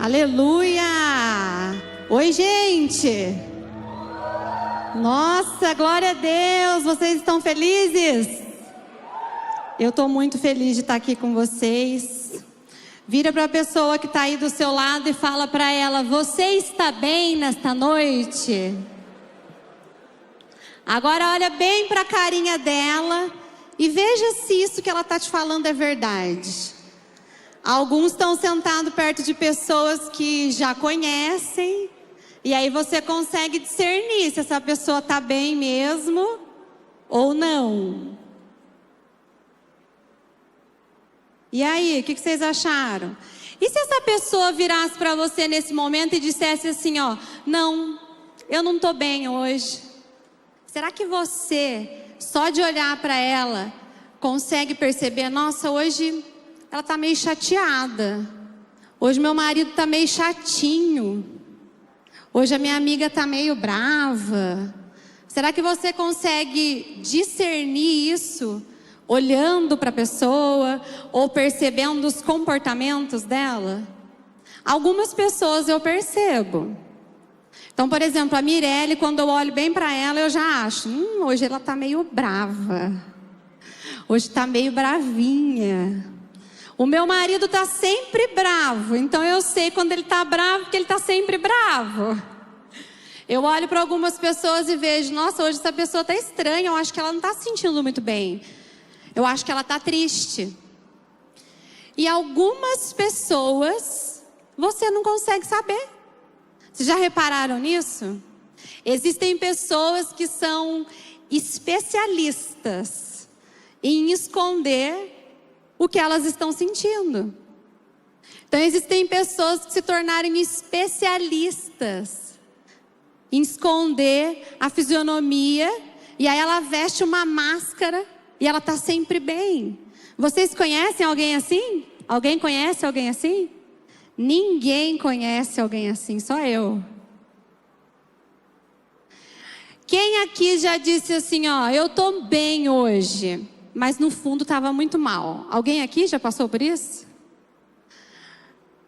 Aleluia! Oi, gente! Nossa, glória a Deus! Vocês estão felizes? Eu estou muito feliz de estar aqui com vocês. Vira para a pessoa que está aí do seu lado e fala para ela: você está bem nesta noite? Agora olha bem para a carinha dela e veja se isso que ela está te falando é verdade. Alguns estão sentados perto de pessoas que já conhecem, e aí você consegue discernir se essa pessoa está bem mesmo ou não. E aí, o que vocês acharam? E se essa pessoa virasse para você nesse momento e dissesse assim, ó: não, eu não estou bem hoje. Será que você, só de olhar para ela, consegue perceber: nossa, hoje ela está meio chateada. Hoje meu marido está meio chatinho. Hoje a minha amiga está meio brava. Será que você consegue discernir isso olhando para a pessoa ou percebendo os comportamentos dela? Algumas pessoas eu percebo. Então, por exemplo, a Mirelle, quando eu olho bem para ela, eu já acho: hoje ela está meio brava. Hoje está meio bravinha. O meu marido está sempre bravo, então eu sei quando ele está bravo, porque ele está sempre bravo. Eu olho para algumas pessoas e vejo: nossa, hoje essa pessoa está estranha, eu acho que ela não está se sentindo muito bem. Eu acho que ela está triste. E algumas pessoas você não consegue saber. Vocês já repararam nisso? Existem pessoas que são especialistas em esconder o que elas estão sentindo. Então existem pessoas que se tornaram especialistas em esconder a fisionomia, e aí ela veste uma máscara e ela está sempre bem. Vocês conhecem alguém assim? Alguém conhece alguém assim? Ninguém conhece alguém assim, só eu. Quem aqui já disse assim, ó: eu estou bem hoje, mas no fundo estava muito mal? Alguém aqui já passou por isso?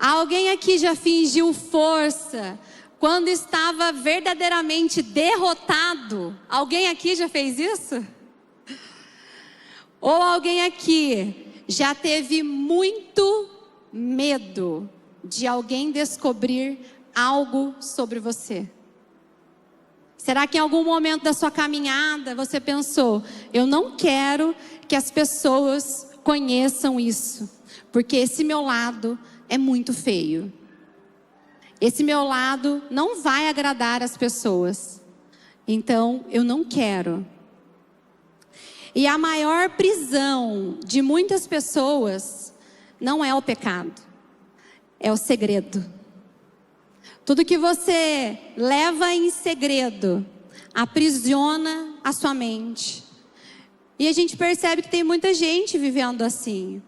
Alguém aqui já fingiu força quando estava verdadeiramente derrotado? Alguém aqui já fez isso? Ou alguém aqui já teve muito medo de alguém descobrir algo sobre você? Será que em algum momento da sua caminhada você pensou: eu não quero que as pessoas conheçam isso, porque esse meu lado é muito feio. Esse meu lado não vai agradar as pessoas. Então eu não quero. E a maior prisão de muitas pessoas não é o pecado, é o segredo. Tudo que você leva em segredo aprisiona a sua mente. E a gente percebe que tem muita gente vivendo assim.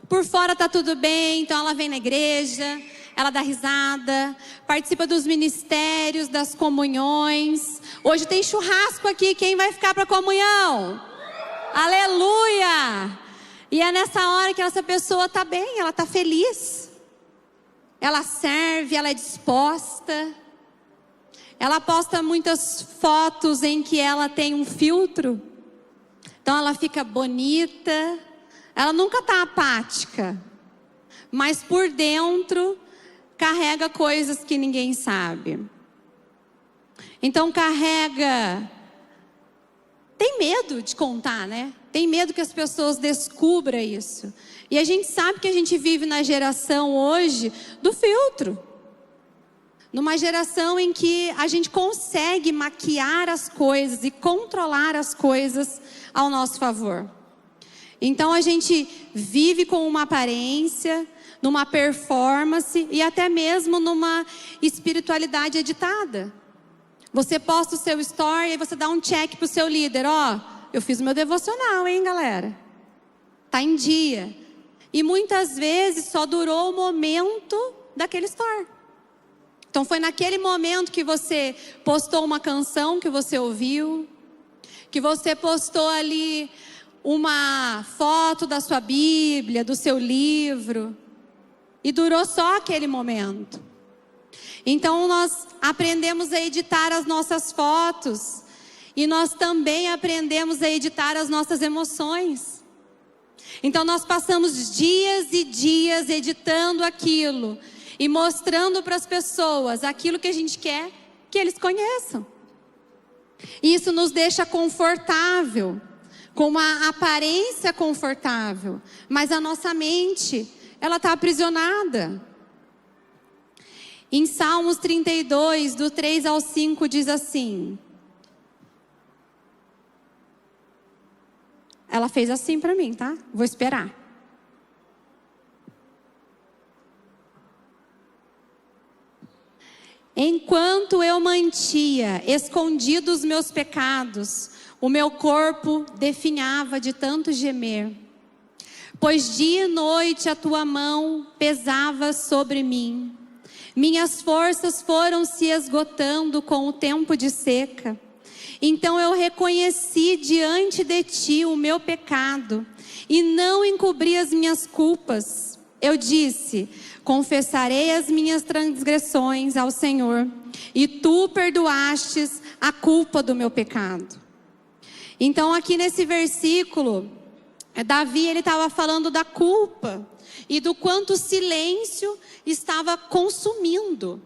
Por fora está tudo bem, então ela vem na igreja, ela dá risada, participa dos ministérios, das comunhões. Hoje tem churrasco aqui, quem vai ficar para a comunhão? Aleluia! E é nessa hora que essa pessoa está bem, ela está feliz. Ela serve, ela é disposta. Ela posta muitas fotos em que ela tem um filtro. Então ela fica bonita. Ela nunca está apática. Mas por dentro carrega coisas que ninguém sabe. Então carrega... Tem medo de contar, né? Tem medo que as pessoas descubram isso. E a gente sabe que a gente vive na geração hoje do filtro. Numa geração em que a gente consegue maquiar as coisas e controlar as coisas ao nosso favor. Então a gente vive com uma aparência, numa performance e até mesmo numa espiritualidade editada. Você posta o seu story e você dá um check pro seu líder: ó, eu fiz o meu devocional, hein, galera? Tá em dia. E muitas vezes só durou o momento daquele story. Então foi naquele momento que você postou uma canção que você ouviu, que você postou ali uma foto da sua Bíblia, do seu livro. E durou só aquele momento. Então nós aprendemos a editar as nossas fotos. E nós também aprendemos a editar as nossas emoções. Então nós passamos dias e dias editando aquilo. E mostrando para as pessoas aquilo que a gente quer que eles conheçam. Isso nos deixa confortável, com uma aparência confortável, mas a nossa mente, ela está aprisionada. Em Salmos 32, do 3 ao 5, diz assim. Ela fez assim para mim, tá? Vou esperar. Enquanto eu mantinha escondidos os meus pecados, o meu corpo definhava de tanto gemer. Pois dia e noite a tua mão pesava sobre mim. Minhas forças foram se esgotando com o tempo de seca. Então eu reconheci diante de ti o meu pecado e não encobri as minhas culpas. Eu disse: confessarei as minhas transgressões ao Senhor, e tu perdoastes a culpa do meu pecado. Então aqui nesse versículo, Davi ele estava falando da culpa e do quanto o silêncio estava consumindo.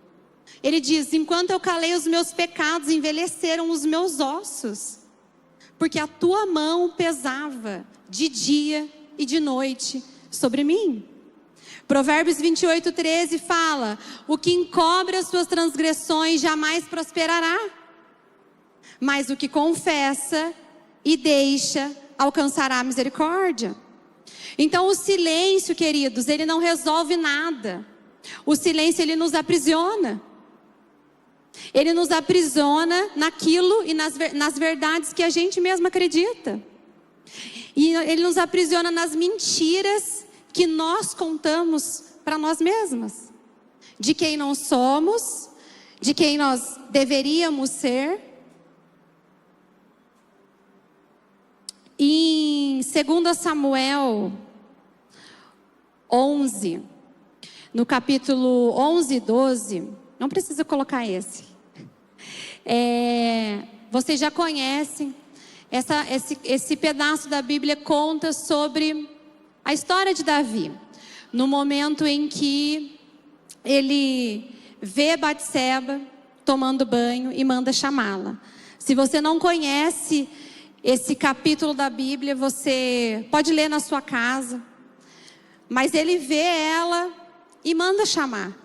Ele diz: enquanto eu calei os meus pecados, envelheceram os meus ossos, porque a tua mão pesava de dia e de noite sobre mim. Provérbios 28, 13 fala: o que encobre as suas transgressões jamais prosperará, mas o que confessa e deixa alcançará a misericórdia. Então o silêncio, queridos, ele não resolve nada. O silêncio, ele nos aprisiona. Ele nos aprisiona naquilo e nas verdades que a gente mesmo acredita. E ele nos aprisiona nas mentiras que nós contamos para nós mesmas. De quem não somos, de quem nós deveríamos ser. Em 2 Samuel 11, no capítulo 11 e 12, não precisa colocar esse. Vocês já conhecem, esse pedaço da Bíblia conta sobre a história de Davi. No momento em que ele vê Batseba tomando banho e manda chamá-la. Se você não conhece esse capítulo da Bíblia, você pode ler na sua casa. Mas ele vê ela e manda chamar.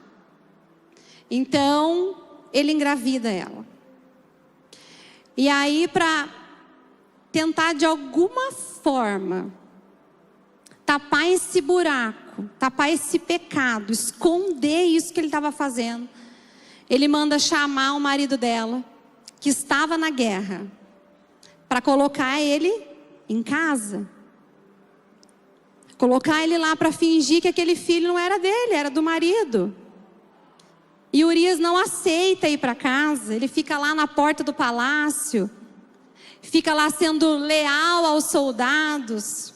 Então, ele engravida ela. E aí, para tentar de alguma forma tapar esse buraco, tapar esse pecado, esconder isso que ele estava fazendo, ele manda chamar o marido dela, que estava na guerra, para colocar ele em casa. Colocar ele lá para fingir que aquele filho não era dele, era do marido. E Urias não aceita ir para casa, ele fica lá na porta do palácio, fica lá sendo leal aos soldados.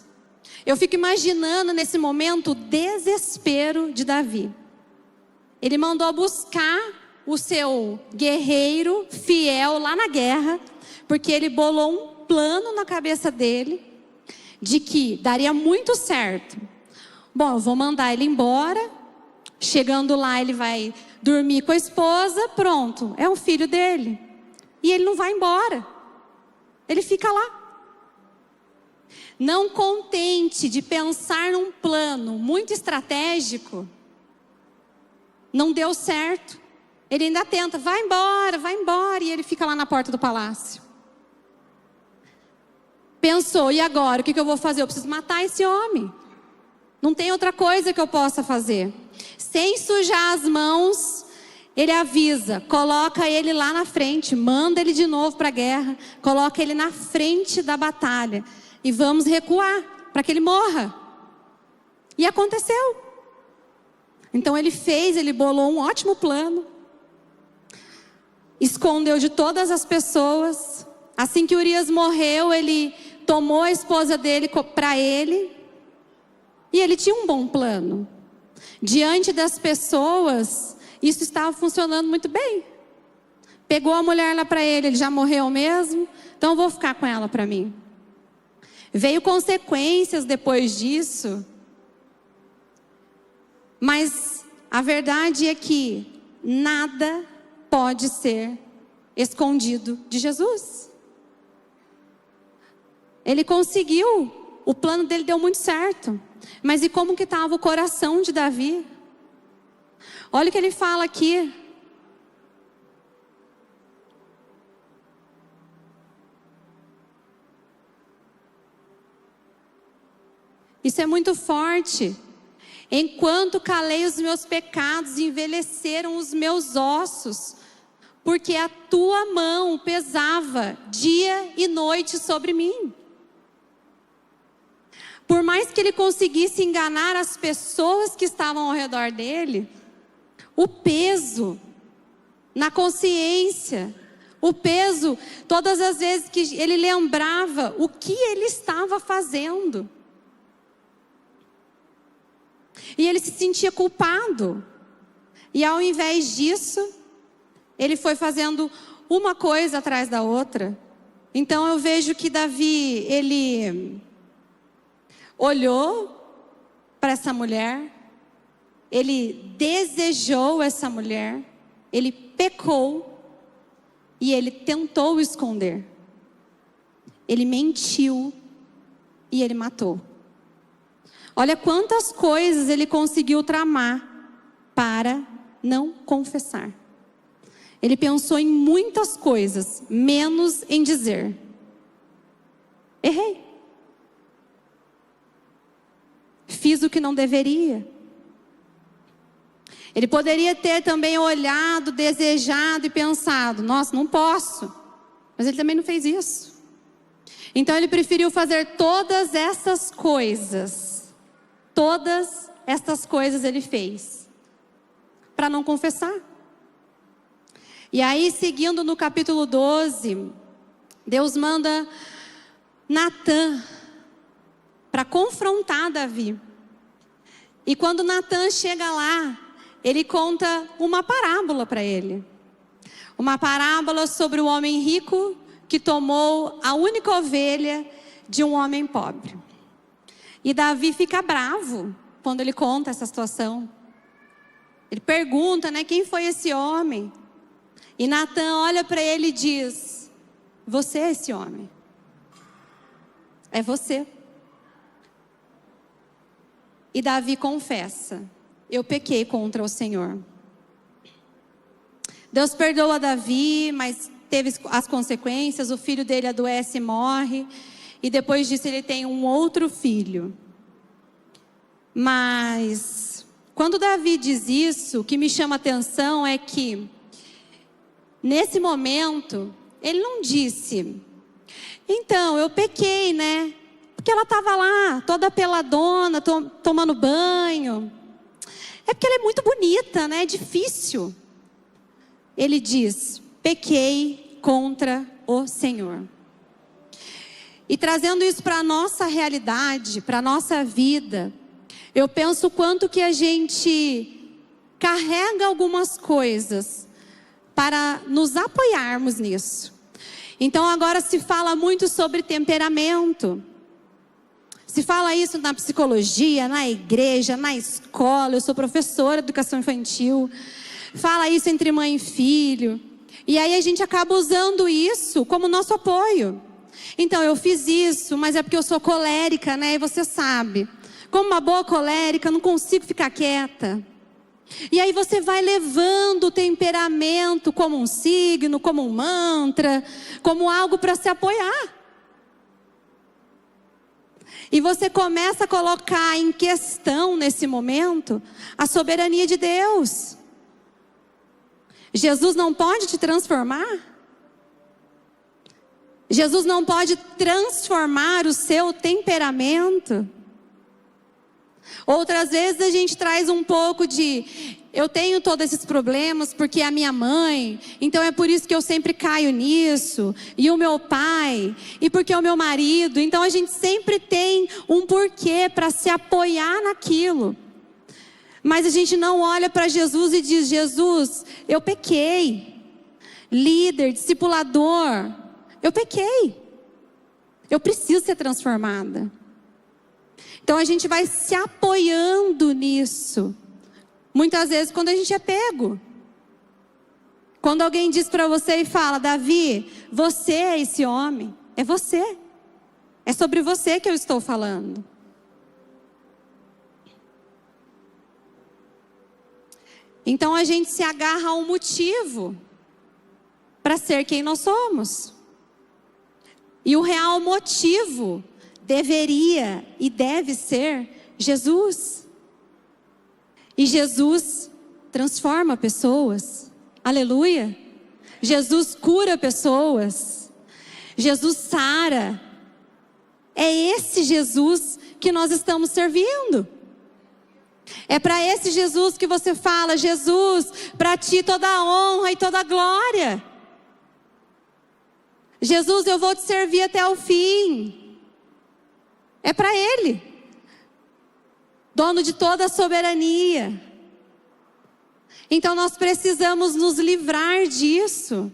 Eu fico imaginando nesse momento o desespero de Davi. Ele mandou buscar o seu guerreiro fiel lá na guerra, porque ele bolou um plano na cabeça dele, de que daria muito certo. Bom, eu vou mandar ele embora, chegando lá ele vai dormir com a esposa, pronto, é um filho dele. E ele não vai embora, ele fica lá. Não contente de pensar num plano muito estratégico, não deu certo. Ele ainda tenta, vai embora, e ele fica lá na porta do palácio. Pensou, e agora, o que eu vou fazer? Eu preciso matar esse homem. Não tem outra coisa que eu possa fazer. Sem sujar as mãos, ele avisa, coloca ele lá na frente, manda ele de novo para a guerra, coloca ele na frente da batalha. E vamos recuar, para que ele morra. E aconteceu. Então ele bolou um ótimo plano. Escondeu de todas as pessoas. Assim que Urias morreu, ele tomou a esposa dele para ele. E ele tinha um bom plano. Diante das pessoas, isso estava funcionando muito bem. Pegou a mulher lá para ele já morreu mesmo, então eu vou ficar com ela para mim. Veio consequências depois disso, mas a verdade é que nada pode ser escondido de Jesus. Ele conseguiu, o plano dele deu muito certo. Mas e como que estava o coração de Davi? Olha o que ele fala aqui. Isso é muito forte. Enquanto calei os meus pecados, envelheceram os meus ossos, porque a tua mão pesava dia e noite sobre mim. Por mais que ele conseguisse enganar as pessoas que estavam ao redor dele, o peso na consciência, o peso todas as vezes que ele lembrava o que ele estava fazendo. E ele se sentia culpado. E ao invés disso, ele foi fazendo uma coisa atrás da outra. Então eu vejo que Davi, ele olhou para essa mulher, ele desejou essa mulher, ele pecou e ele tentou esconder. Ele mentiu e ele matou. Olha quantas coisas ele conseguiu tramar para não confessar. Ele pensou em muitas coisas, menos em dizer: errei. Fiz o que não deveria. Ele poderia ter também olhado, desejado e pensado: nossa, não posso. Mas ele também não fez isso. Então ele preferiu fazer todas essas coisas. Todas estas coisas ele fez para não confessar. E aí, seguindo no capítulo 12, Deus manda Natã para confrontar Davi. E quando Natã chega lá, ele conta uma parábola para ele. Uma parábola sobre o homem rico que tomou a única ovelha de um homem pobre. E Davi fica bravo quando ele conta essa situação. Ele pergunta, quem foi esse homem? E Natã olha para ele e diz: você é esse homem. É você. E Davi confessa: eu pequei contra o Senhor. Deus perdoa Davi, mas teve as consequências. O filho dele adoece e morre. E depois disso ele tem um outro filho. Mas quando Davi diz isso, o que me chama a atenção é que nesse momento ele não disse: então eu pequei, porque ela estava lá toda peladona, tomando banho. É porque ela é muito bonita, é difícil. Ele diz: pequei contra o Senhor. E trazendo isso para a nossa realidade, para a nossa vida, eu penso o quanto que a gente carrega algumas coisas para nos apoiarmos nisso. Então agora se fala muito sobre temperamento. Se fala isso na psicologia, na igreja, na escola. Eu sou professora de educação infantil. Fala isso entre mãe e filho. E aí a gente acaba usando isso como nosso apoio. Então eu fiz isso, mas é porque eu sou colérica, e você sabe. Como uma boa colérica, eu não consigo ficar quieta. E aí você vai levando o temperamento como um signo, como um mantra, como algo para se apoiar. E você começa a colocar em questão nesse momento a soberania de Deus. Jesus não pode te transformar? Jesus não pode transformar o seu temperamento? Outras vezes a gente traz um pouco de: eu tenho todos esses problemas porque a minha mãe, então é por isso que eu sempre caio nisso, e o meu pai, e porque o meu marido. Então a gente sempre tem um porquê para se apoiar naquilo. Mas a gente não olha para Jesus e diz: Jesus, eu pequei. Líder, discipulador, eu pequei. Eu preciso ser transformada. Então a gente vai se apoiando nisso. Muitas vezes quando a gente é pego. Quando alguém diz para você e fala: Davi, você é esse homem. É você. É sobre você que eu estou falando. Então a gente se agarra a um motivo para ser quem nós somos. E o real motivo deveria e deve ser Jesus. E Jesus transforma pessoas. Aleluia. Jesus cura pessoas. Jesus sara. É esse Jesus que nós estamos servindo. É para esse Jesus que você fala: Jesus, para ti toda a honra e toda a glória. Jesus, eu vou te servir até o fim. É para Ele, dono de toda a soberania. Então nós precisamos nos livrar disso,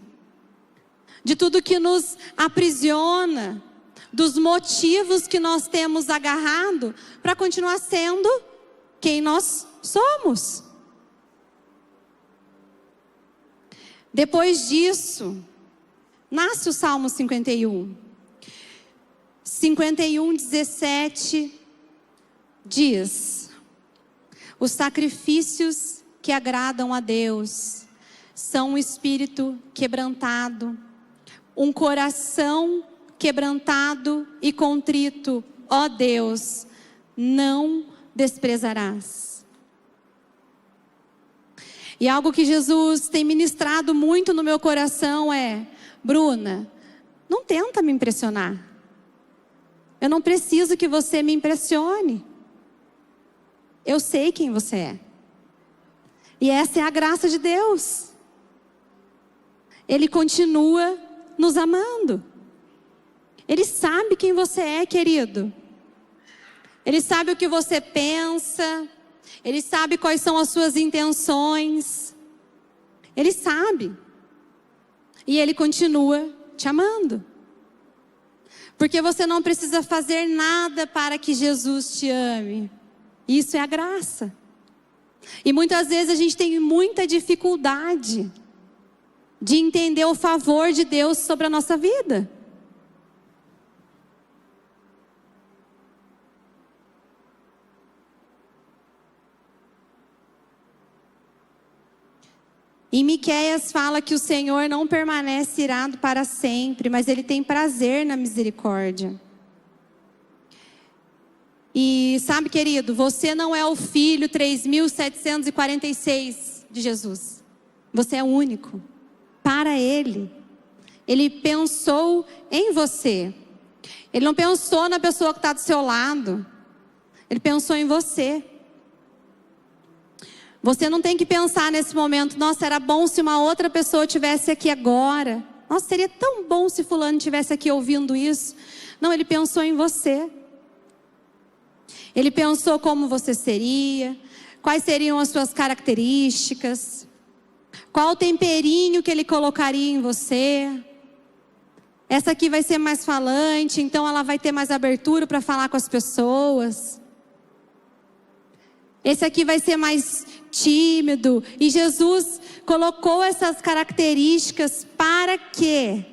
de tudo que nos aprisiona, dos motivos que nós temos agarrado para continuar sendo quem nós somos. Depois disso, nasce o Salmo 51. 51:17 diz: os sacrifícios que agradam a Deus são um espírito quebrantado, um coração quebrantado e contrito, ó Deus, não desprezarás. E algo que Jesus tem ministrado muito no meu coração é: Bruna, não tenta me impressionar. Eu não preciso que você me impressione. Eu sei quem você é. E essa é a graça de Deus. Ele continua nos amando. Ele sabe quem você é, querido. Ele sabe o que você pensa. Ele sabe quais são as suas intenções. Ele sabe. E Ele continua te amando. Porque você não precisa fazer nada para que Jesus te ame. Isso é a graça. E muitas vezes a gente tem muita dificuldade de entender o favor de Deus sobre a nossa vida. Em Miqueias fala que o Senhor não permanece irado para sempre, mas Ele tem prazer na misericórdia. E sabe, querido, você não é o filho 3.746 de Jesus. Você é único para Ele. Ele pensou em você. Ele não pensou na pessoa que está do seu lado. Ele pensou em você. Você não tem que pensar nesse momento: nossa, era bom se uma outra pessoa estivesse aqui agora. Nossa, seria tão bom se fulano estivesse aqui ouvindo isso. Não, Ele pensou em você. Ele pensou como você seria, quais seriam as suas características, qual o temperinho que Ele colocaria em você. Essa aqui vai ser mais falante, então ela vai ter mais abertura para falar com as pessoas. Esse aqui vai ser mais tímido. E Jesus colocou essas características para que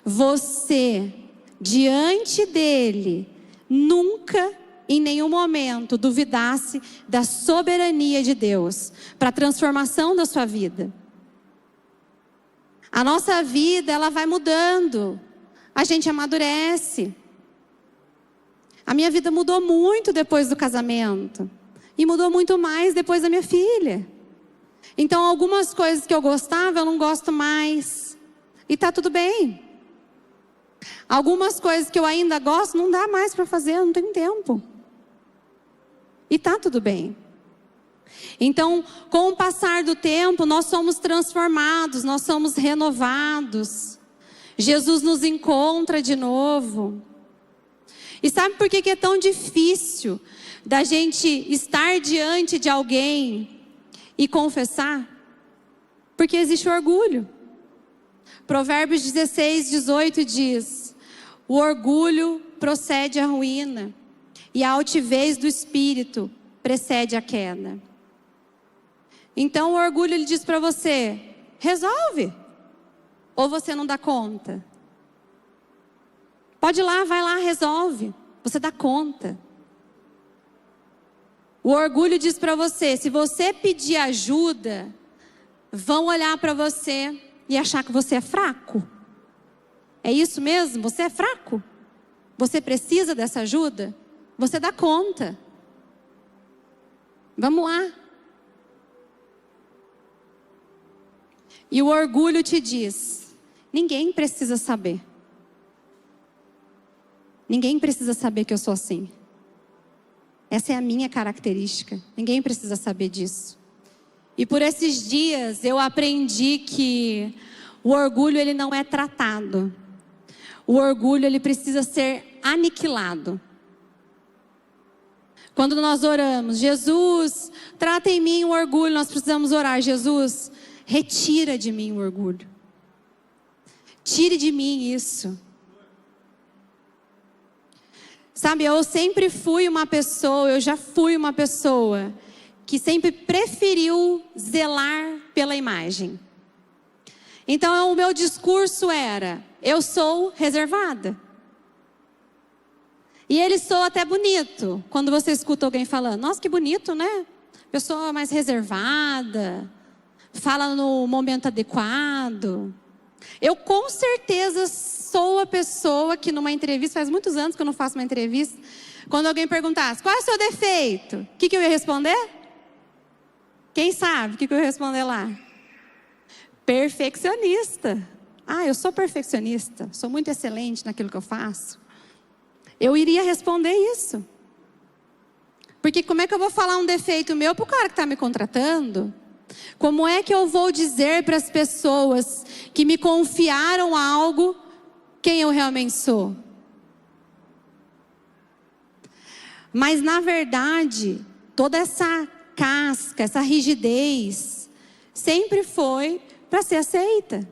você, diante dele, nunca, em nenhum momento, duvidasse da soberania de Deus para a transformação da sua vida. A nossa vida, ela vai mudando. A gente amadurece. A minha vida mudou muito depois do casamento. E mudou muito mais depois da minha filha. Então algumas coisas que eu gostava, eu não gosto mais. E tá tudo bem. Algumas coisas que eu ainda gosto, não dá mais para fazer, eu não tenho tempo. E tá tudo bem. Então, com o passar do tempo, nós somos transformados, nós somos renovados. Jesus nos encontra de novo. E sabe por que é tão difícil da gente estar diante de alguém e confessar? Porque existe o orgulho. Provérbios 16:18 diz: o orgulho procede à ruína, e a altivez do espírito precede a queda. Então o orgulho, ele diz para você: resolve, ou você não dá conta? Pode ir lá, vai lá, resolve, você dá conta. O orgulho diz para você: se você pedir ajuda, vão olhar para você e achar que você é fraco. É isso mesmo? Você é fraco? Você precisa dessa ajuda? Você dá conta. Vamos lá. E o orgulho te diz: ninguém precisa saber. Ninguém precisa saber que eu sou assim. Essa é a minha característica. Ninguém precisa saber disso. E por esses dias eu aprendi que o orgulho, ele não é tratado. O orgulho, ele precisa ser aniquilado. Quando nós oramos: Jesus, trata em mim o orgulho, nós precisamos orar: Jesus, retira de mim o orgulho. Tire de mim isso. Sabe, eu sempre fui uma pessoa, eu já fui uma pessoa que sempre preferiu zelar pela imagem. Então o meu discurso era: eu sou reservada. E ele soa até bonito quando você escuta alguém falando: nossa, que bonito, né? Pessoa mais reservada, fala no momento adequado. Eu com certeza sou a pessoa que numa entrevista, faz muitos anos que eu não faço uma entrevista, quando alguém perguntasse: qual é o seu defeito? O que eu ia responder? Quem sabe o que eu ia responder lá? Perfeccionista. Ah, eu sou perfeccionista, sou muito excelente naquilo que eu faço. Eu iria responder isso. Porque como é que eu vou falar um defeito meu para o cara que está me contratando? Como é que eu vou dizer para as pessoas que me confiaram algo quem eu realmente sou? Mas na verdade, toda essa casca, essa rigidez, sempre foi para ser aceita.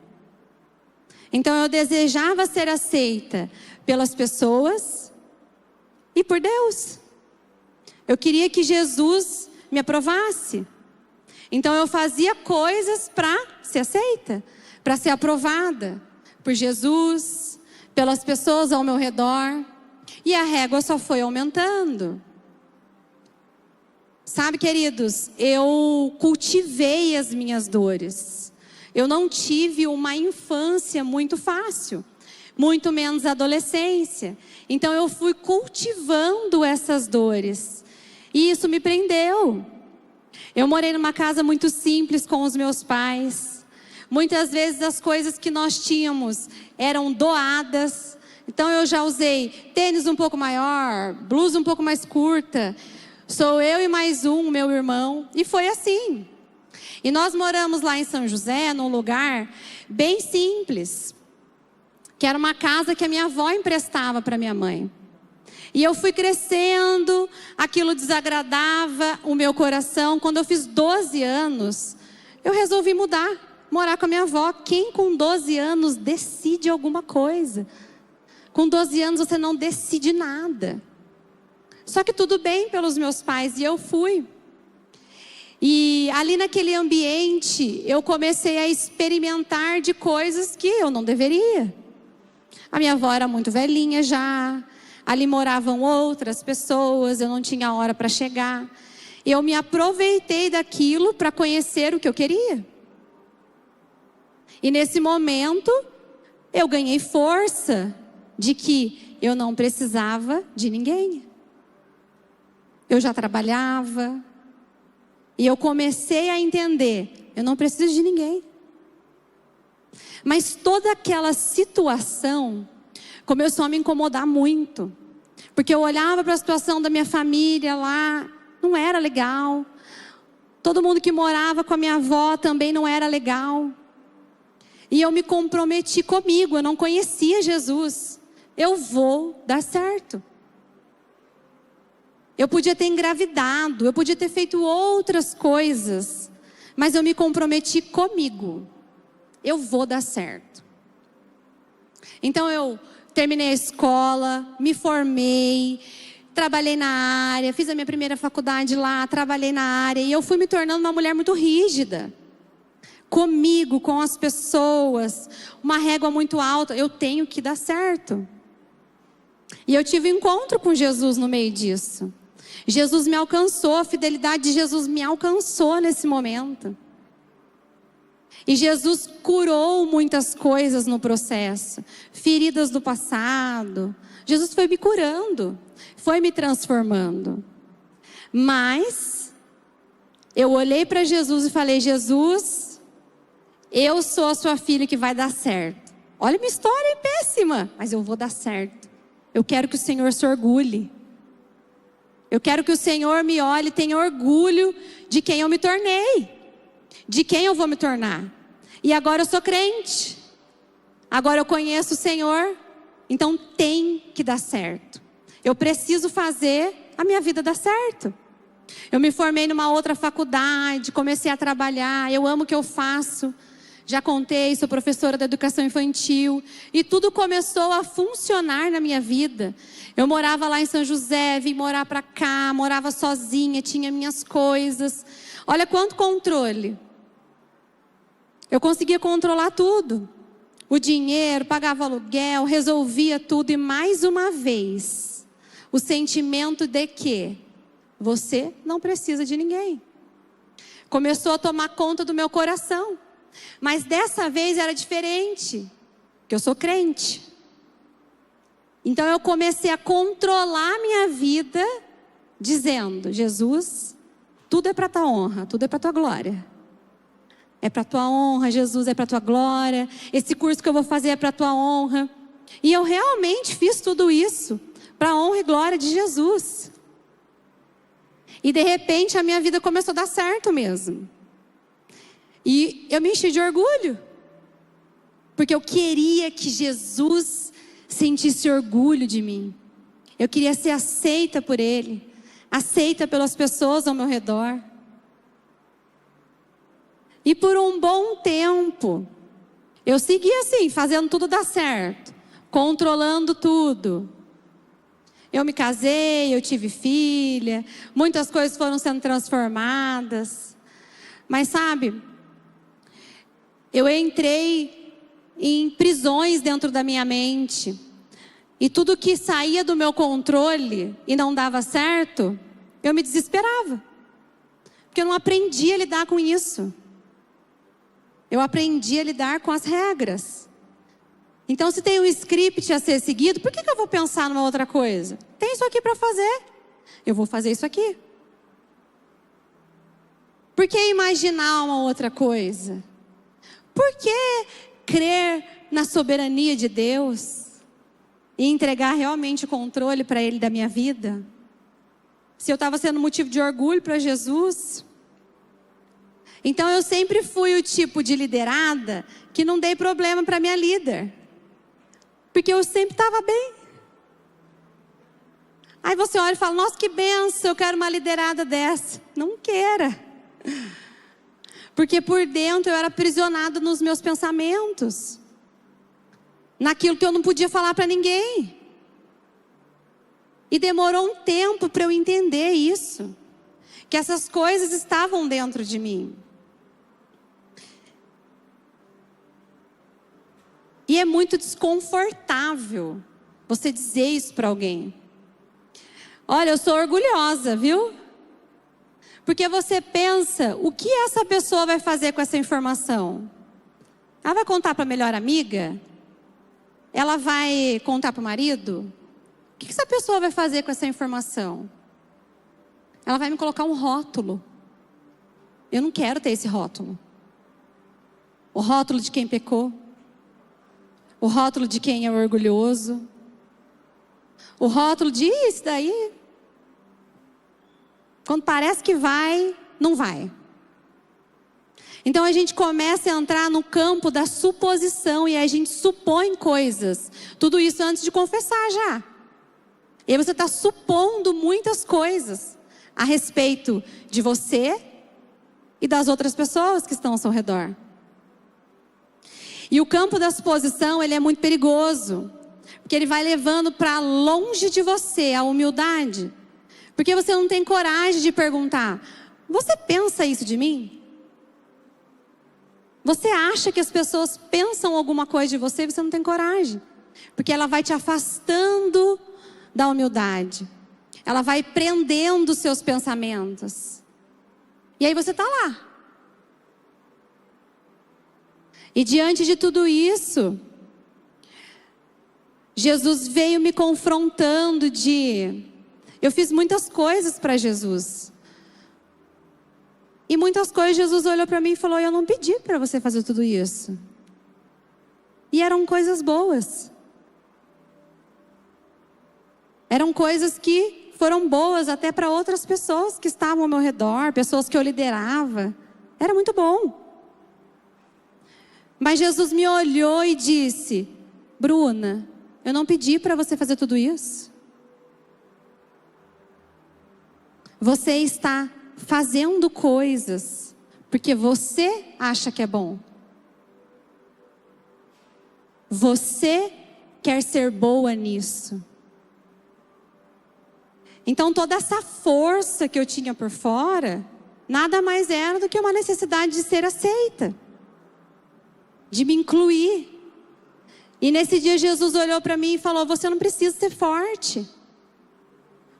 Então eu desejava ser aceita pelas pessoas e por Deus. Eu queria que Jesus me aprovasse. Então eu fazia coisas para ser aceita, para ser aprovada por Jesus, pelas pessoas ao meu redor. E a régua só foi aumentando. Sabe, queridos, eu cultivei as minhas dores. Eu não tive uma infância muito fácil, muito menos adolescência. Então eu fui cultivando essas dores. E isso me prendeu. Eu morei numa casa muito simples com os meus pais. Muitas vezes as coisas que nós tínhamos eram doadas. Então eu já usei tênis um pouco maior, blusa um pouco mais curta. Sou eu e mais um, meu irmão. E foi assim. E nós moramos lá em São José, num lugar bem simples, que era uma casa que a minha avó emprestava para minha mãe. E eu fui crescendo, aquilo desagradava o meu coração. Quando eu fiz 12 anos, eu resolvi mudar, morar com a minha avó. Quem com 12 anos decide alguma coisa? Com 12 anos você não decide nada. Só que tudo bem pelos meus pais, e eu fui. E ali naquele ambiente, eu comecei a experimentar de coisas que eu não deveria. A minha avó era muito velhinha já. Ali moravam outras pessoas, eu não tinha hora para chegar. Eu me aproveitei daquilo para conhecer o que eu queria. E nesse momento, eu ganhei força de que eu não precisava de ninguém. Eu já trabalhava. E eu comecei a entender, eu não preciso de ninguém. Mas toda aquela situação começou a me incomodar muito. Porque eu olhava para a situação da minha família lá, não era legal. Todo mundo que morava com a minha avó também não era legal. E eu me comprometi comigo, eu não conhecia Jesus. Eu vou dar certo. Eu podia ter engravidado, eu podia ter feito outras coisas, mas eu me comprometi comigo. Eu vou dar certo. Então eu terminei a escola, me formei, trabalhei na área, fiz a minha primeira faculdade lá, trabalhei na área, e eu fui me tornando uma mulher muito rígida. Comigo, com as pessoas, uma régua muito alta, eu tenho que dar certo. E eu tive um encontro com Jesus no meio disso. Jesus me alcançou, a fidelidade de Jesus me alcançou nesse momento. E Jesus curou muitas coisas no processo, feridas do passado. Jesus foi me curando, foi me transformando. Mas eu olhei para Jesus e falei: Jesus, eu sou a sua filha que vai dar certo. Olha, minha história é péssima, mas eu vou dar certo. Eu quero que o Senhor se orgulhe. Eu quero que o Senhor me olhe e tenha orgulho de quem eu me tornei, de quem eu vou me tornar. E agora eu sou crente. Agora eu conheço o Senhor. Então tem que dar certo. Eu preciso fazer a minha vida dar certo. Eu me formei numa outra faculdade, comecei a trabalhar, eu amo o que eu faço. Já contei, sou professora da educação infantil. E tudo começou a funcionar na minha vida. Eu morava lá em São José, vim morar para cá, morava sozinha, tinha minhas coisas. Olha quanto controle. Eu conseguia controlar tudo. O dinheiro, pagava aluguel, resolvia tudo. E mais uma vez, o sentimento de que você não precisa de ninguém começou a tomar conta do meu coração. Mas dessa vez era diferente, porque eu sou crente. Então eu comecei a controlar a minha vida, dizendo: Jesus, tudo é para tua honra, tudo é para tua glória. É para tua honra, Jesus, é para tua glória. Esse curso que eu vou fazer é para tua honra. E eu realmente fiz tudo isso para a honra e glória de Jesus. E de repente a minha vida começou a dar certo mesmo. E eu me enchi de orgulho, porque eu queria que Jesus sentisse orgulho de mim. Eu queria ser aceita por Ele, aceita pelas pessoas ao meu redor. E por um bom tempo, eu segui assim, fazendo tudo dar certo, controlando tudo. Eu me casei, eu tive filha, muitas coisas foram sendo transformadas. Mas sabe, eu entrei em prisões dentro da minha mente. E tudo que saía do meu controle e não dava certo, eu me desesperava. Porque eu não aprendi a lidar com isso. Eu aprendi a lidar com as regras. Então, se tem um script a ser seguido, por que eu vou pensar numa outra coisa? Tem isso aqui para fazer. Eu vou fazer isso aqui. Por que imaginar uma outra coisa? Por que crer na soberania de Deus e entregar realmente o controle para Ele da minha vida? Se eu estava sendo motivo de orgulho para Jesus. Então eu sempre fui o tipo de liderada que não dei problema para minha líder. Porque eu sempre estava bem. Aí você olha e fala: nossa, que benção, eu quero uma liderada dessa. Não queira. Porque por dentro eu era aprisionada nos meus pensamentos. Naquilo que eu não podia falar para ninguém. E demorou um tempo para eu entender isso. Que essas coisas estavam dentro de mim. E é muito desconfortável você dizer isso para alguém. Olha, eu sou orgulhosa, viu? Porque você pensa, o que essa pessoa vai fazer com essa informação? Ela vai contar para a melhor amiga? Ela vai contar para o marido? O que essa pessoa vai fazer com essa informação? Ela vai me colocar um rótulo. Eu não quero ter esse rótulo. O rótulo de quem pecou. O rótulo de quem é orgulhoso. O rótulo de isso daí. Quando parece que vai, não vai. Então a gente começa a entrar no campo da suposição e a gente supõe coisas. Tudo isso antes de confessar já. E aí você está supondo muitas coisas a respeito de você e das outras pessoas que estão ao seu redor. E o campo da suposição, ele é muito perigoso, porque ele vai levando para longe de você a humildade. Porque você não tem coragem de perguntar: você pensa isso de mim? Você acha que as pessoas pensam alguma coisa de você e você não tem coragem? Porque ela vai te afastando da humildade. Ela vai prendendo os seus pensamentos. E aí você está lá. E diante de tudo isso, Jesus veio me confrontando eu fiz muitas coisas para Jesus. E muitas coisas Jesus olhou para mim e falou: eu não pedi para você fazer tudo isso. E eram coisas boas. Eram coisas que foram boas até para outras pessoas que estavam ao meu redor, pessoas que eu liderava. Era muito bom. Mas Jesus me olhou e disse: Bruna, eu não pedi para você fazer tudo isso. Você está fazendo coisas porque você acha que é bom. Você quer ser boa nisso. Então toda essa força que eu tinha por fora, nada mais era do que uma necessidade de ser aceita, de me incluir. E nesse dia Jesus olhou para mim e falou: você não precisa ser forte.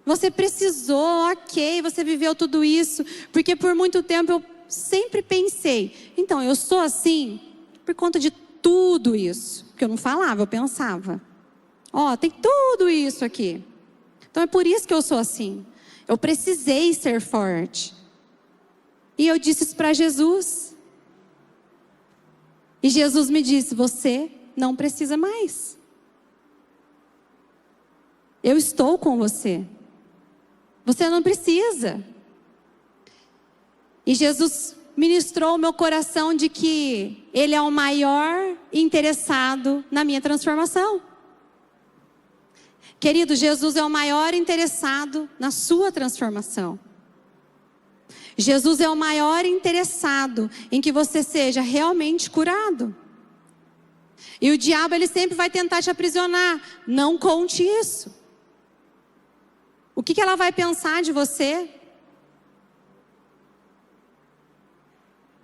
Você precisou, ok, você viveu tudo isso. Porque por muito tempo eu sempre pensei: então eu sou assim por conta de tudo isso. Porque eu não falava, eu pensava: tem tudo isso aqui. Então é por isso que eu sou assim. Eu precisei ser forte. E eu disse isso para Jesus. E Jesus me disse: você não precisa mais. Eu estou com você. Você não precisa. E Jesus ministrou o meu coração de que Ele é o maior interessado na minha transformação. Querido, Jesus é o maior interessado na sua transformação. Jesus é o maior interessado em que você seja realmente curado. E o diabo, ele sempre vai tentar te aprisionar. Não conte isso. O que ela vai pensar de você?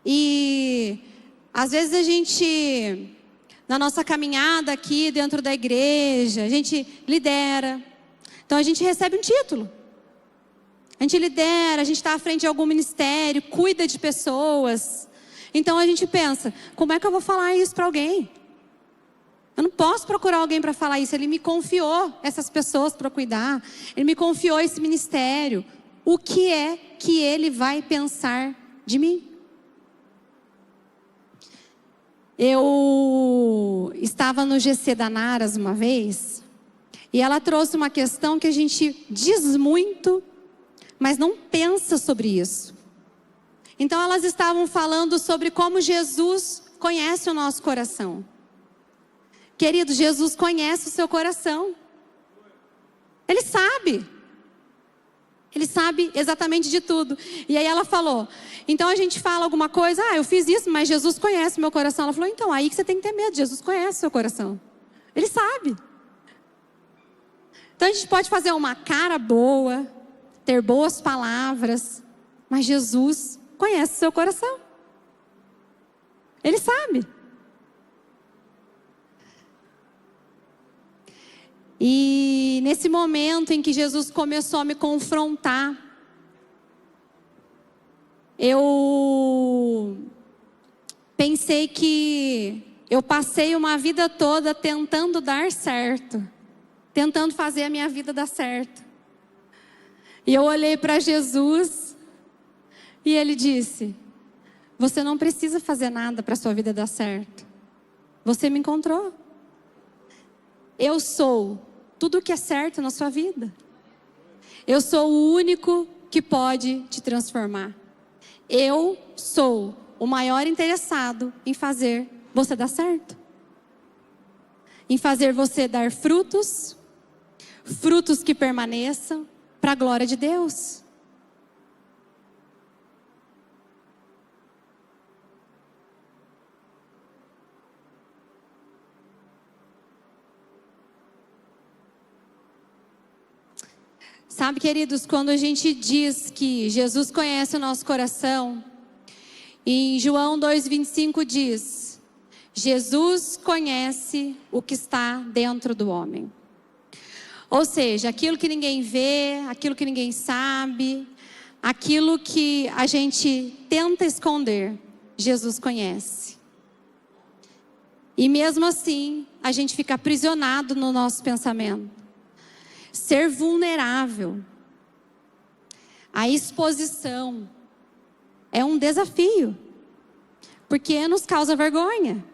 E às vezes a gente, na nossa caminhada aqui dentro da igreja, a gente lidera. Então a gente recebe um título. A gente lidera, a gente está à frente de algum ministério, cuida de pessoas. Então a gente pensa: como é que eu vou falar isso para alguém? Eu não posso procurar alguém para falar isso. Ele me confiou essas pessoas para cuidar. Ele me confiou esse ministério. O que é que ele vai pensar de mim? Eu estava no GC da Naras uma vez, e ela trouxe uma questão que a gente diz muito, mas não pensa sobre isso. Então elas estavam falando sobre como Jesus conhece o nosso coração. Querido, Jesus conhece o seu coração. Ele sabe. Ele sabe exatamente de tudo. E aí ela falou: então a gente fala alguma coisa: eu fiz isso, mas Jesus conhece o meu coração. Ela falou: então, aí que você tem que ter medo. Jesus conhece o seu coração. Ele sabe. Então a gente pode fazer uma cara boa, ter boas palavras, mas Jesus conhece o seu coração. Ele sabe. E nesse momento em que Jesus começou a me confrontar, eu pensei que eu passei uma vida toda tentando dar certo, tentando fazer a minha vida dar certo. E eu olhei para Jesus e Ele disse: você não precisa fazer nada para a sua vida dar certo. Você me encontrou. Eu sou tudo o que é certo na sua vida. Eu sou o único que pode te transformar. Eu sou o maior interessado em fazer você dar certo. Em fazer você dar frutos. frutos que permaneçam para a glória de Deus. Sabe, queridos, quando a gente diz que Jesus conhece o nosso coração, em João 2,25 diz: Jesus conhece o que está dentro do homem. Ou seja, aquilo que ninguém vê, aquilo que ninguém sabe, aquilo que a gente tenta esconder, Jesus conhece. E mesmo assim, a gente fica aprisionado no nosso pensamento. Ser vulnerável, a exposição, é um desafio, porque nos causa vergonha.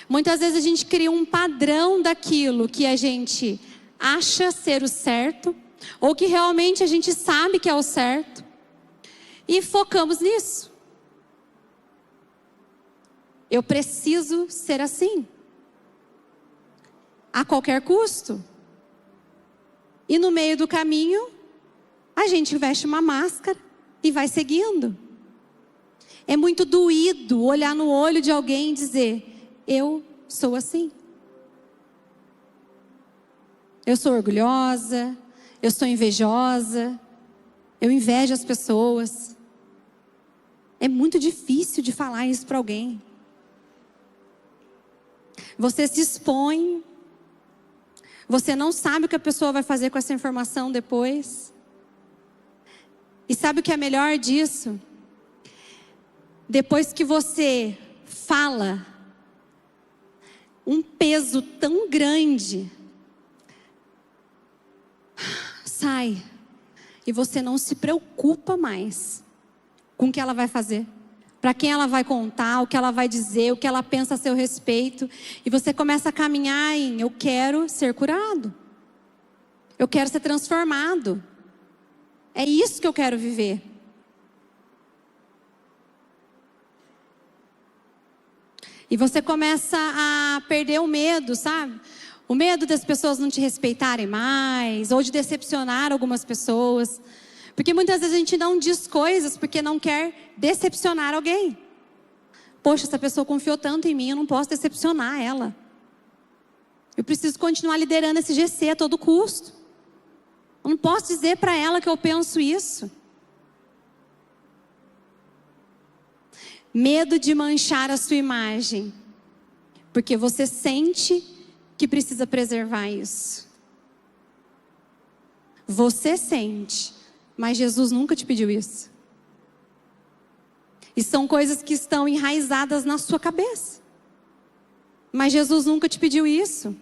Muitas vezes a gente cria um padrão daquilo que a gente acha ser o certo, ou que realmente a gente sabe que é o certo, e focamos nisso. Eu preciso ser assim, a qualquer custo. E no meio do caminho, a gente veste uma máscara e vai seguindo. É muito doído olhar no olho de alguém e dizer: eu sou assim. Eu sou orgulhosa, eu sou invejosa, eu invejo as pessoas. É muito difícil de falar isso para alguém. Você se expõe. Você não sabe o que a pessoa vai fazer com essa informação depois. E sabe o que é melhor disso? Depois que você fala, um peso tão grande sai. E você não se preocupa mais com o que ela vai fazer. Para quem ela vai contar, o que ela vai dizer, o que ela pensa a seu respeito. E você começa a caminhar em: eu quero ser curado. Eu quero ser transformado. É isso que eu quero viver. E você começa a perder o medo, sabe? O medo das pessoas não te respeitarem mais, ou de decepcionar algumas pessoas. Porque muitas vezes a gente não diz coisas porque não quer decepcionar alguém. Poxa, essa pessoa confiou tanto em mim, eu não posso decepcionar ela. Eu preciso continuar liderando esse GC a todo custo. Eu não posso dizer para ela que eu penso isso. Medo de manchar a sua imagem, porque você sente que precisa preservar isso. Você sente, mas Jesus nunca te pediu isso. E são coisas que estão enraizadas na sua cabeça. Mas Jesus nunca te pediu isso.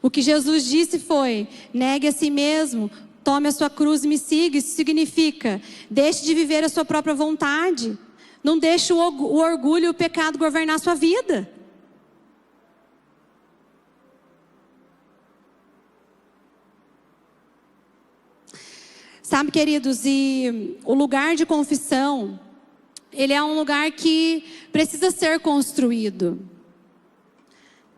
O que Jesus disse foi: negue a si mesmo, tome a sua cruz e me siga. Isso significa: deixe de viver a sua própria vontade. Não deixe o orgulho e o pecado governar a sua vida. Sabe, queridos, e o lugar de confissão, ele é um lugar que precisa ser construído.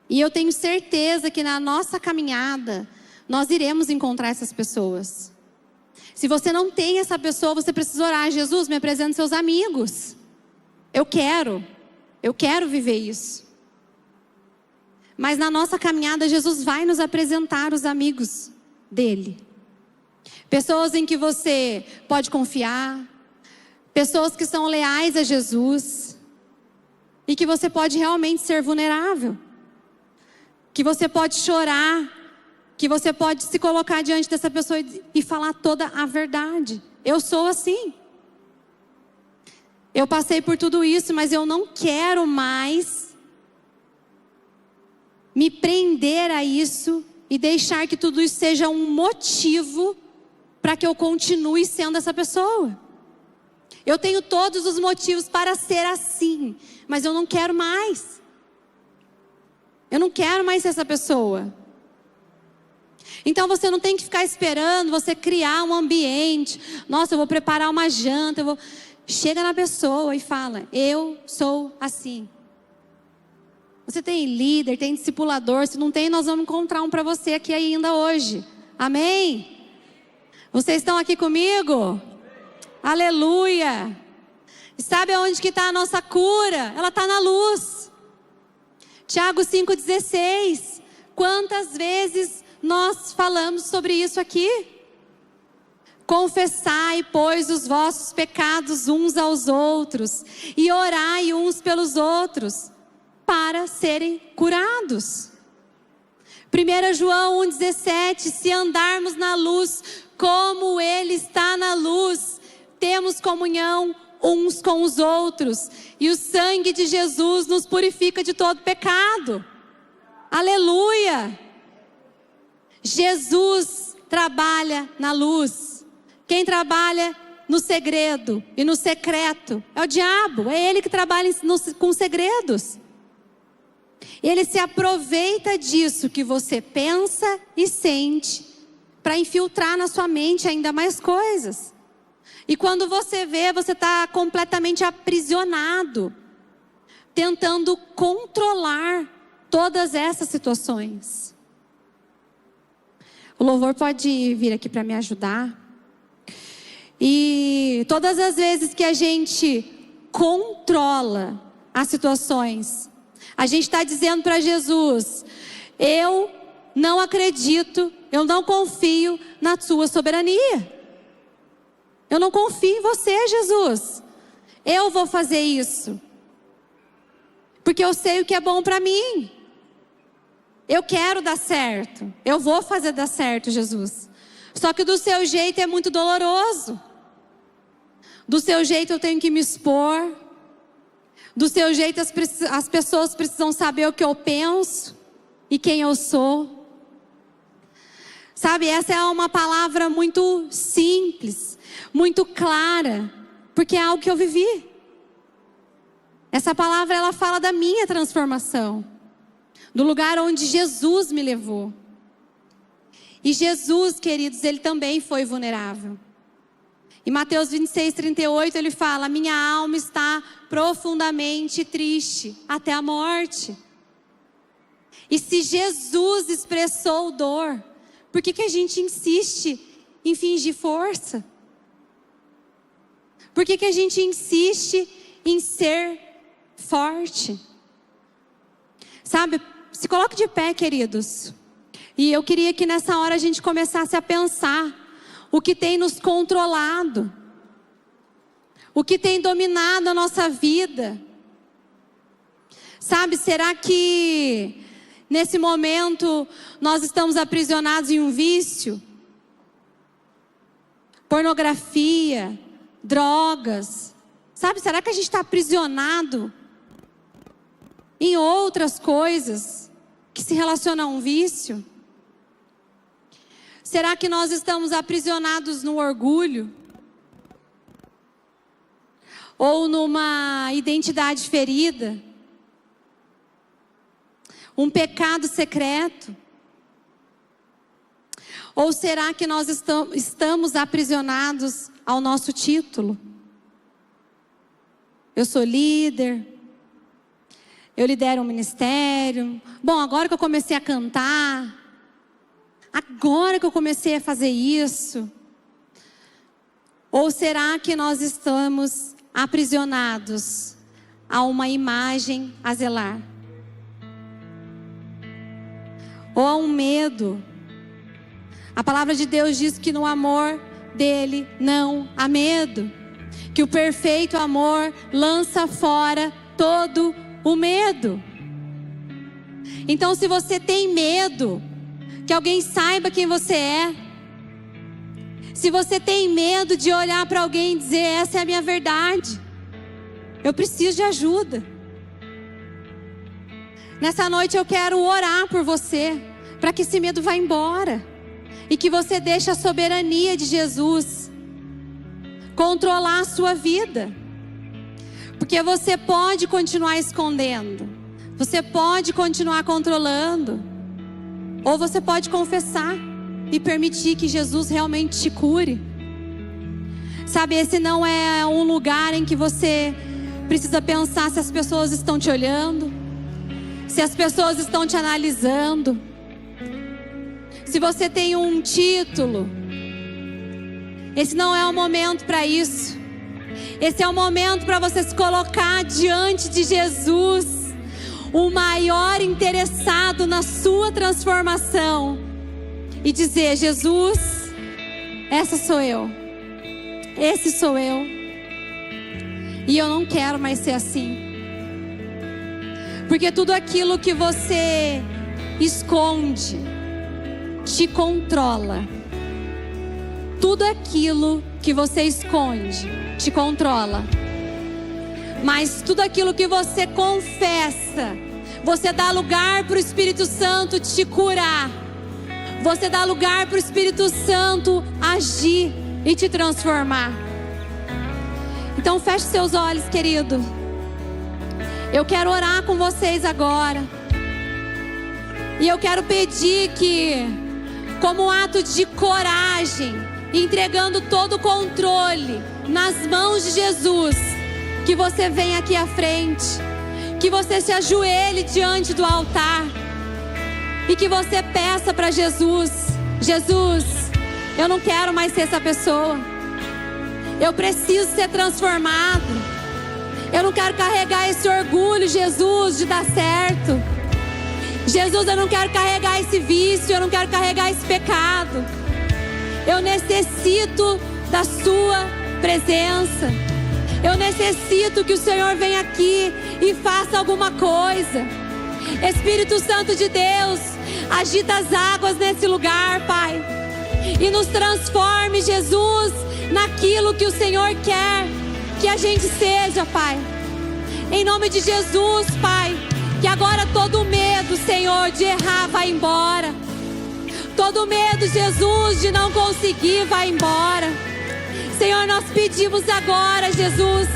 E eu tenho certeza que na nossa caminhada, nós iremos encontrar essas pessoas. Se você não tem essa pessoa, você precisa orar: Jesus, me apresenta seus amigos. Eu quero viver isso. Mas na nossa caminhada, Jesus vai nos apresentar os amigos dele. Pessoas em que você pode confiar, pessoas que são leais a Jesus, e que você pode realmente ser vulnerável, que você pode chorar, que você pode se colocar diante dessa pessoa e falar toda a verdade. Eu sou assim. Eu passei por tudo isso, mas eu não quero mais me prender a isso e deixar que tudo isso seja um motivo para que eu continue sendo essa pessoa. Eu tenho todos os motivos para ser assim, mas eu não quero mais. Eu não quero mais ser essa pessoa. Então você não tem que ficar esperando você criar um ambiente. Nossa, eu vou preparar uma janta, Chega na pessoa e fala: eu sou assim. Você tem líder, tem discipulador. Se não tem, nós vamos encontrar um para você aqui ainda hoje. Amém? Vocês estão aqui comigo? Aleluia! E sabe onde que está a nossa cura? Ela está na luz. Tiago 5,16. Quantas vezes nós falamos sobre isso aqui? Confessai, pois, os vossos pecados uns aos outros, e orai uns pelos outros, para serem curados. 1 João 1,17. Se andarmos na luz, como Ele está na luz, temos comunhão uns com os outros, e o sangue de Jesus nos purifica de todo pecado. Aleluia! Jesus trabalha na luz. Quem trabalha no segredo e no secreto é o diabo. É ele que trabalha com segredos. Ele se aproveita disso que você pensa e sente para infiltrar na sua mente ainda mais coisas. E quando você vê, você está completamente aprisionado, tentando controlar todas essas situações. O louvor pode vir aqui para me ajudar. E todas as vezes que a gente controla as situações, a gente está dizendo para Jesus: eu não acredito, eu não confio na sua soberania. Eu não confio em você, Jesus. Eu vou fazer isso, porque eu sei o que é bom para mim. Eu quero dar certo. Eu vou fazer dar certo, Jesus. Só que do seu jeito é muito doloroso. Do seu jeito eu tenho que me expor. Do seu jeito as pessoas precisam saber o que eu penso e quem eu sou. Sabe, essa é uma palavra muito simples, muito clara, porque é algo que eu vivi. Essa palavra, ela fala da minha transformação, do lugar onde Jesus me levou. E Jesus, queridos, ele também foi vulnerável. Em Mateus 26:38 ele fala: minha alma está profundamente triste até a morte. E se Jesus expressou dor, por que a gente insiste em fingir força? Por que a gente insiste em ser forte? Sabe, se coloque de pé, queridos. E eu queria que nessa hora a gente começasse a pensar o que tem nos controlado, o que tem dominado a nossa vida. Sabe, será que nesse momento nós estamos aprisionados em um vício? Pornografia, drogas. Sabe, será que a gente está aprisionado em outras coisas que se relacionam a um vício? Será que nós estamos aprisionados no orgulho? Ou numa identidade ferida? Um pecado secreto? Ou será que nós estamos aprisionados ao nosso título? Eu sou líder, eu lidero um ministério. Bom, agora que eu comecei a cantar, agora que eu comecei a fazer isso. Ou será que nós estamos aprisionados a uma imagem a zelar? Ou a um medo? A palavra de Deus diz que no amor dele não há medo, que o perfeito amor lança fora todo o medo. Então, se você tem medo que alguém saiba quem você é, se você tem medo de olhar para alguém e dizer: essa é a minha verdade, eu preciso de ajuda, nessa noite eu quero orar por você, para que esse medo vá embora, e que você deixe a soberania de Jesus controlar a sua vida. Porque você pode continuar escondendo, você pode continuar controlando, ou você pode confessar e permitir que Jesus realmente te cure. Sabe, esse não é um lugar em que você precisa pensar se as pessoas estão te olhando. se as pessoas estão te analisando, se você tem um título. Esse não é o momento para isso. Esse é o momento para você se colocar diante de Jesus, o maior interessado na sua transformação, e dizer: Jesus, essa sou eu, esse sou eu, e eu não quero mais ser assim. Porque tudo aquilo que você esconde te controla. Tudo aquilo que você esconde te controla. Mas tudo aquilo que você confessa, você dá lugar para o Espírito Santo te curar. Você dá lugar para o Espírito Santo agir e te transformar. Então feche seus olhos, querido. Eu quero orar com vocês agora. E eu quero pedir que, como um ato de coragem, entregando todo o controle nas mãos de Jesus, que você venha aqui à frente, que você se ajoelhe diante do altar e que você peça para Jesus: Jesus, eu não quero mais ser essa pessoa. Eu preciso ser transformado. Eu não quero carregar esse orgulho, Jesus, de dar certo. Jesus, eu não quero carregar esse vício, eu não quero carregar esse pecado. Eu necessito da sua presença. Eu necessito que o Senhor venha aqui e faça alguma coisa. Espírito Santo de Deus, agita as águas nesse lugar, Pai, e nos transforme, Jesus, naquilo que o Senhor quer que a gente seja, Pai. Em nome de Jesus, Pai, que agora todo medo, Senhor, de errar vai embora. Todo medo, Jesus, de não conseguir vai embora. Senhor, nós pedimos agora, Jesus,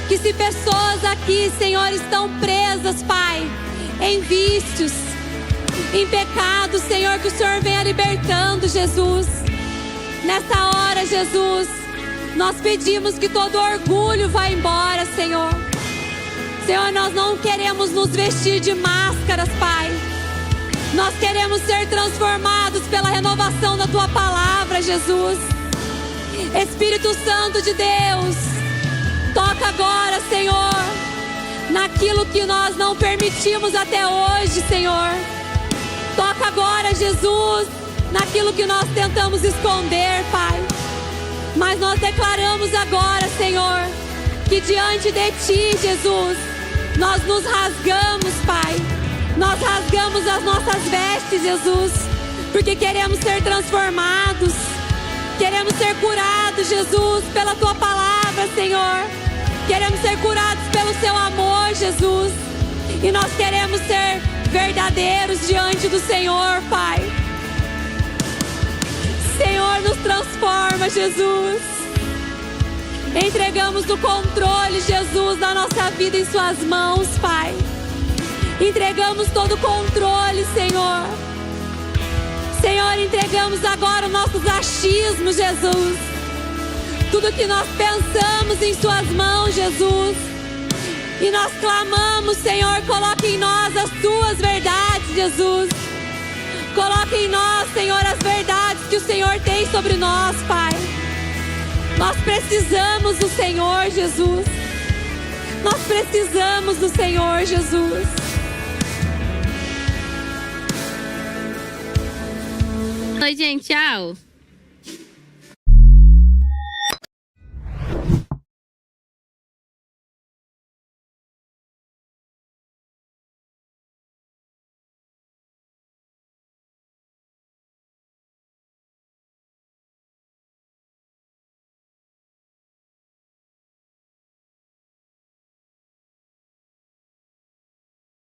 que se pessoas aqui, Senhor, estão presas, Pai, em vícios, em pecados, Senhor, que o Senhor venha libertando, Jesus. Nessa hora, Jesus, nós pedimos que todo orgulho vá embora, Senhor. Senhor, nós não queremos nos vestir de máscaras, Pai. Nós queremos ser transformados pela renovação da Tua palavra, Jesus. Espírito Santo de Deus, toca agora, Senhor, naquilo que nós não permitimos até hoje, Senhor. Toca agora, Jesus, naquilo que nós tentamos esconder, Pai. Mas nós declaramos agora, Senhor, que diante de Ti, Jesus, nós nos rasgamos, Pai. Nós rasgamos as nossas vestes, Jesus, porque queremos ser transformados. Queremos ser curados, Jesus, pela Tua palavra, Senhor. Queremos ser curados pelo Seu amor, Jesus. E nós queremos ser verdadeiros diante do Senhor, Pai. Senhor, nos transforma, Jesus. Entregamos o controle, Jesus, da nossa vida em Suas mãos, Pai. Entregamos todo o controle, Senhor. Senhor, entregamos agora os nossos achismos, Jesus. Tudo que nós pensamos em Suas mãos, Jesus. E nós clamamos, Senhor, coloque em nós as Suas verdades, Jesus. Coloque em nós, Senhor, as verdades que o Senhor tem sobre nós, Pai. Nós precisamos do Senhor, Jesus. Nós precisamos do Senhor, Jesus. Oi, gente, tchau.